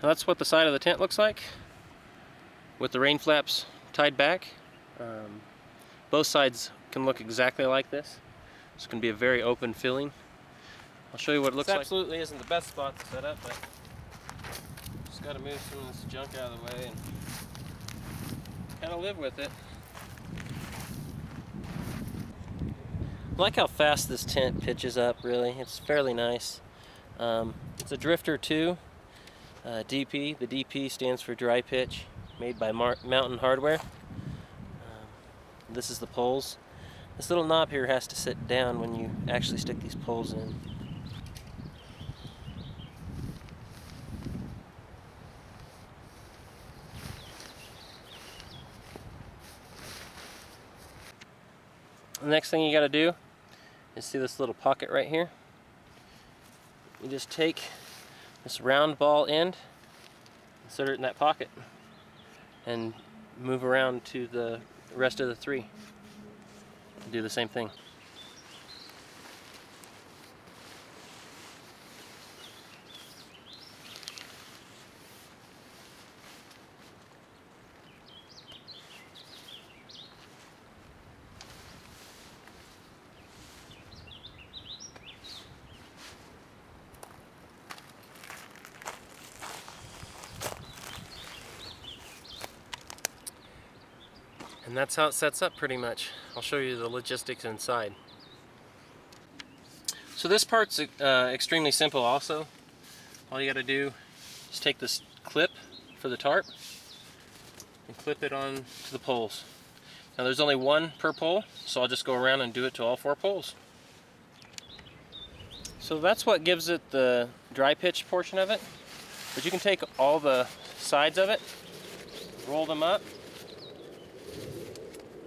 Now that's what the side of the tent looks like with the rain flaps tied back. Both sides can look exactly like this. It's going to be a very open filling. I'll show you what it looks like. This absolutely isn't the best spot to set up, but just got to move some of this junk out of the way and kind of live with it. I like how fast this tent pitches up, really. It's fairly nice. It's a Drifter 2 DP. The DP stands for dry pitch, made by Mountain Hardwear. This is the poles. This little knob here has to sit down when you actually stick these poles in. The next thing you got to do is see this little pocket right here. You just take this round ball end, insert it in that pocket, and move around to the rest of the three. Do the same thing. And that's how it sets up pretty much. I'll show you the logistics inside. So this part's extremely simple also. All you got to do is take this clip for the tarp and clip it on to the poles. Now there's only one per pole, so I'll just go around and do it to all 4 poles. So that's what gives it the dry pitch portion of it. But you can take all the sides of it, roll them up,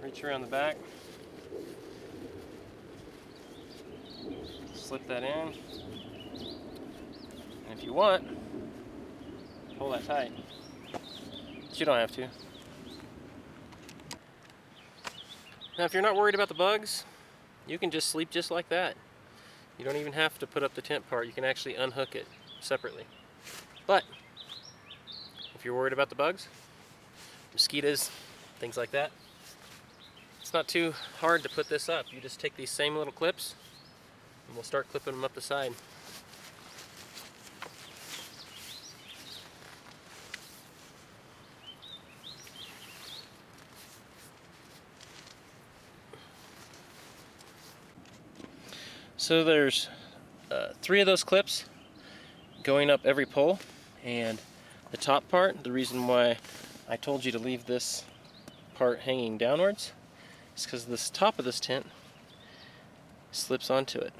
reach around the back, slip that in, and if you want, pull that tight, but you don't have to. Now if you're not worried about the bugs, you can just sleep just like that. You don't even have to put up the tent part. You can actually unhook it separately. But if you're worried about the bugs, mosquitoes, things like that, it's not too hard to put this up. You just take these same little clips and we'll start clipping them up the side. So there's 3 of those clips going up every pole, and the top part, the reason why I told you to leave this part hanging downwards, is because this top of this tent slips onto it.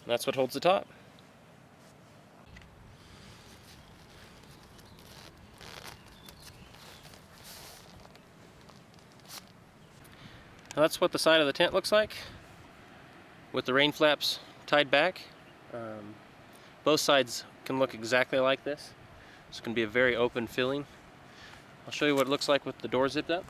And that's what holds the top. Now that's what the side of the tent looks like with the rain flaps tied back. Both sides can look exactly like this. It's going to be a very open filling. I'll show you what it looks like with the door zipped up.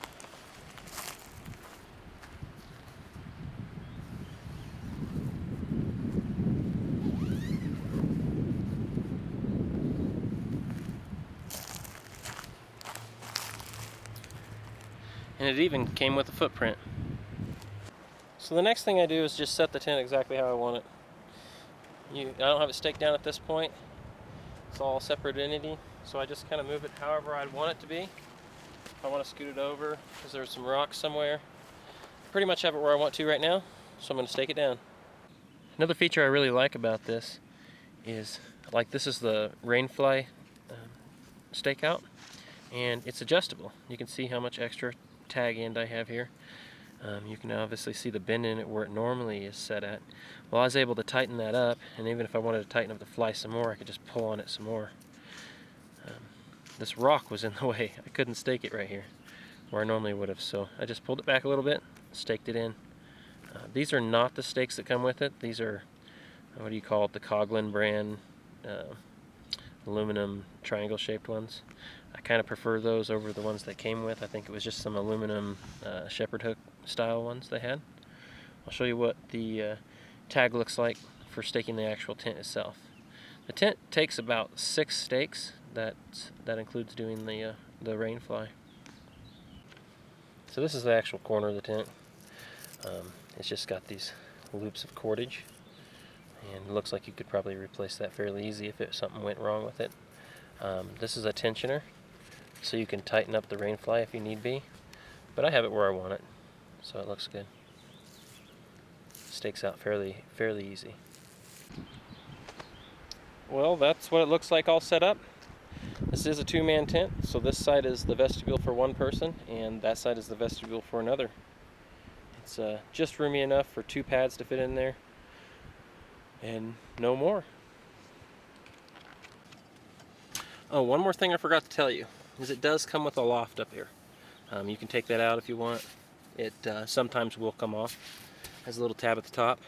And it even came with a footprint. So the next thing I do is just set the tent exactly how I want it. I don't have it staked down at this point. It's all a separate entity, so I just kind of move it however I'd want it to be. If I want to scoot it over because there's some rocks somewhere, pretty much have it where I want to right now, so I'm going to stake it down. Another feature I really like about this is, like, this is the rainfly stakeout, and it's adjustable. You can see how much extra tag end I have here. You can obviously see the bend in it where it normally is set at. Well, I was able to tighten that up, and even if I wanted to tighten up the fly some more, I could just pull on it some more. This rock was in the way. I couldn't stake it right here where I normally would have, so I just pulled it back a little bit, staked it in. These are not the stakes that come with it. These are, what do you call it, the Coghlan brand aluminum triangle shaped ones. I kind of prefer those over the ones that came with. I think it was just some aluminum shepherd hook style ones they had. I'll show you what the tag looks like for staking the actual tent itself. The tent takes about 6 stakes. That includes doing the rain fly. So this is the actual corner of the tent. It's just got these loops of cordage, and it looks like you could probably replace that fairly easy if something went wrong with it. This is a tensioner, so you can tighten up the rain fly if you need be, but I have it where I want it, so it looks good. Stakes out fairly easy. Well, that's what it looks like all set up. This is a 2-man tent, so this side is the vestibule for one person, and that side is the vestibule for another. It's just roomy enough for 2 pads to fit in there, and no more. Oh, one more thing I forgot to tell you, is it does come with a loft up here. You can take that out if you want. It sometimes will come off. It has a little tab at the top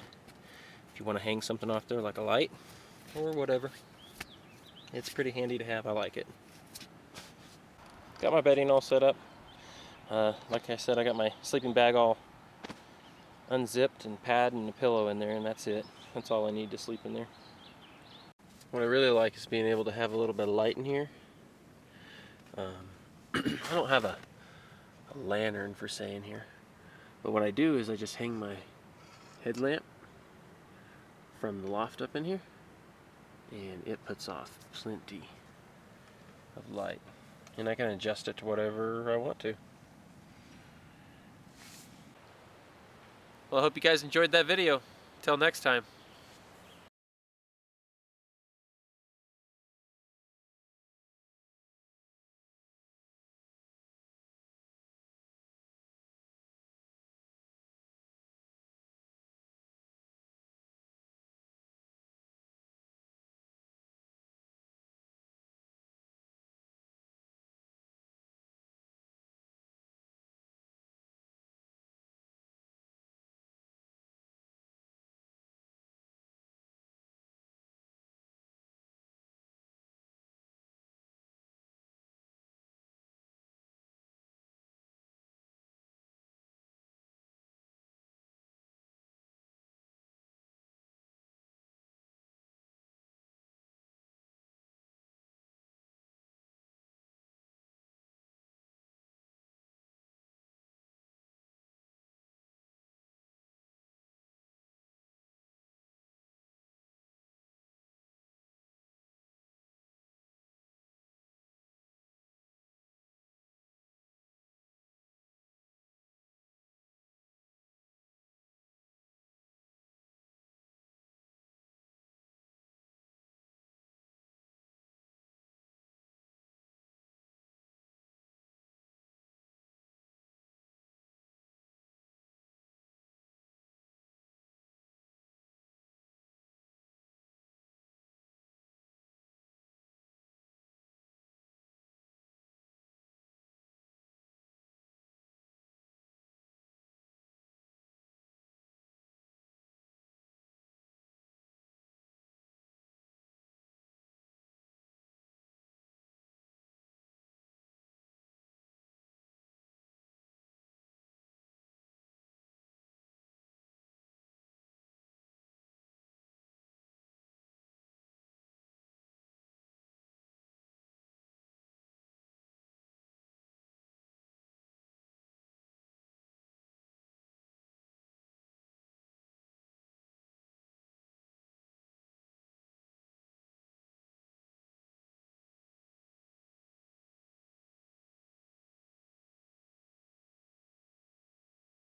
if you want to hang something off there, like a light or whatever. It's pretty handy to have. I like it. Got my bedding all set up. Like I said, I got my sleeping bag all unzipped and pad and a pillow in there, and that's it. That's all I need to sleep in there. What I really like is being able to have a little bit of light in here. I don't have a lantern for say in here, but what I do is I just hang my headlamp from the loft up in here, and it puts off plenty of light, and I can adjust it to whatever I want to. Well, I hope you guys enjoyed that video. Till next time.